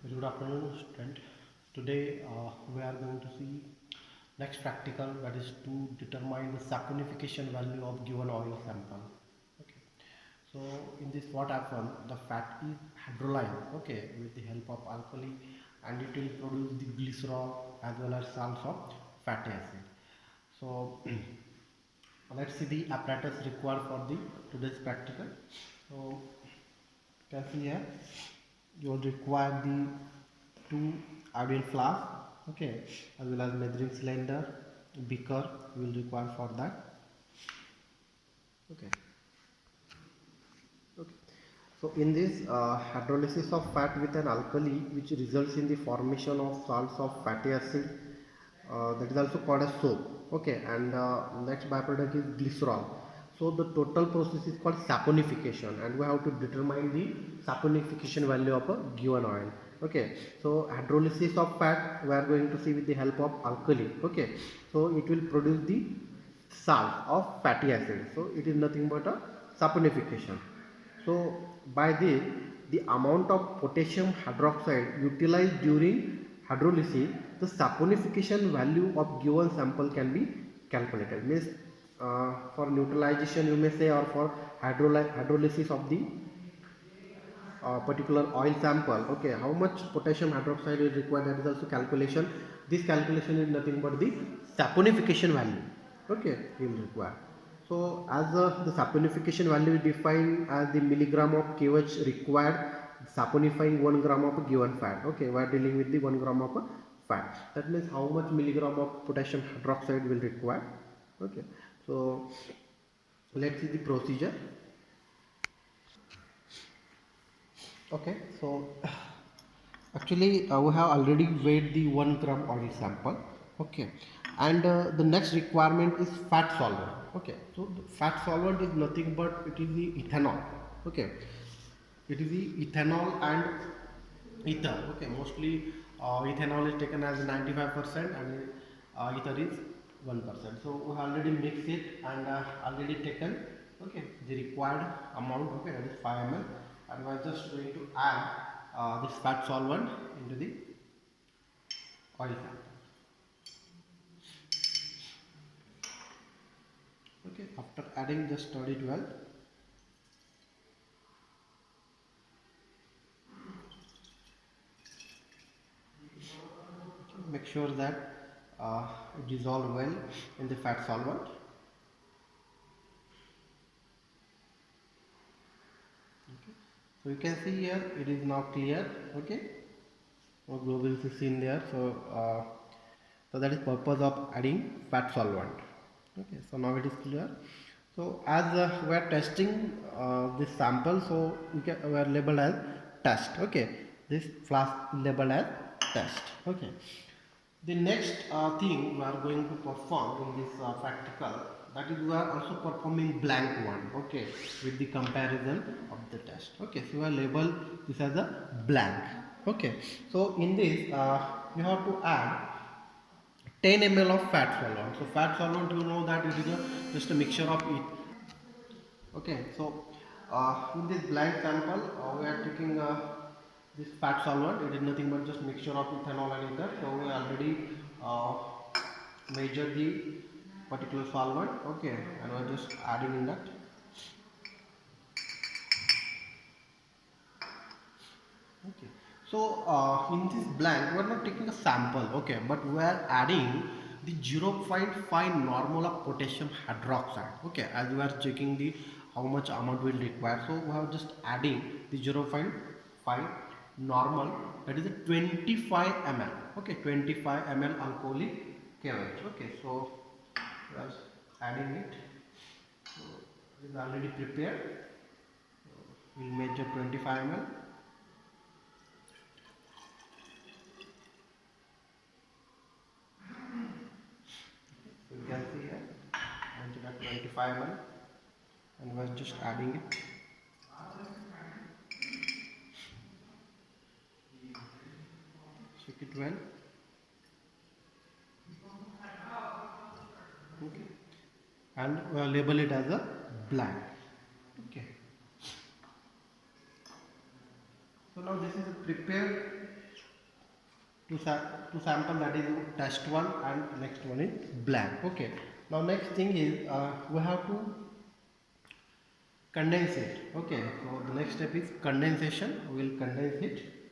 Good afternoon, student. Today we are going to see next practical, that is to determine the saponification value of given oil sample. Okay. So in this what happens, the fat is hydrolyzed, okay, with the help of alkali, and it will produce the glycerol as well as salts of fatty acid. So let's see the apparatus required for the today's practical. So you can see here you will require the two iodine flask, okay, as well as measuring cylinder, beaker you will require for that. Okay. Okay. So in this hydrolysis of fat with an alkali, which results in the formation of salts of fatty acid, that is also called as soap. Okay, and next byproduct is glycerol. So the total process is called saponification, and we have to determine the saponification value of a given oil. Okay, so hydrolysis of fat we are going to see with the help of alkali. Okay, so it will produce the salt of fatty acid. So it is nothing but a saponification. So by this, the amount of potassium hydroxide utilized during hydrolysis, the saponification value of given sample can be calculated. Means for neutralization you may say, or for hydrolysis of the particular oil sample, okay, how much potassium hydroxide is required, that is also calculation. This calculation is nothing but the saponification value, okay, will require. So as the saponification value is defined as the milligram of kWh required saponifying 1 gram of a given fat. Okay, we are dealing with the 1 gram of a fat, that means how much milligram of potassium hydroxide will require. Okay, so let's see the procedure. Okay, so actually we have already weighed the 1 gram oil sample. Okay, and the next requirement is fat solvent. Okay, so the fat solvent is nothing but it is the ethanol. Okay, it is the ethanol and ether. Okay, mostly ethanol is taken as 95% and ether is 1%. So we have already mixed it and already taken, okay, the required amount. Okay, that is 5 ml, and we are just going to add this fat solvent into the oil sample. Okay, after adding, just stir it well. Make sure that it dissolve well in the fat solvent. Okay. So you can see here it is now clear. Okay, no globules is seen there. So that is purpose of adding fat solvent. Okay, so now it is clear. So as we are testing this sample, so we are labeled as test. Okay, this flask labeled as test. Okay. The next thing we are going to perform in this practical, that is we are also performing blank one, okay, with the comparison of the test. Okay, so we are label this as a blank. Okay, so in this you have to add 10 ml of fat solvent. So fat solvent, you know that it is just a mixture of it. Okay, so in this blank sample we are taking this fat solvent. It is nothing but just mixture of ethanol and ether. So we already uh, measure the particular solvent. Okay, and we are just adding in that. Okay, so in this blank we are not taking a sample, okay, but we are adding the 0.5 normal of potassium hydroxide. Okay, as we are checking the how much amount will require, so we are just adding the 0.5 normal, that is a 25 ml. Okay, 25 ml alcoholic kWh. Okay, so we are adding it. So it is already prepared. We will measure 25 ml. So you can see here mentioned at 25 ml, and we're just adding it. Shake it well. Okay, and we'll label it as a blank. Okay, so now this is a prepared to sample, that is test one, and next one is blank. Okay, now next thing is we have to condense it. Okay, so the next step is condensation. We will condense it.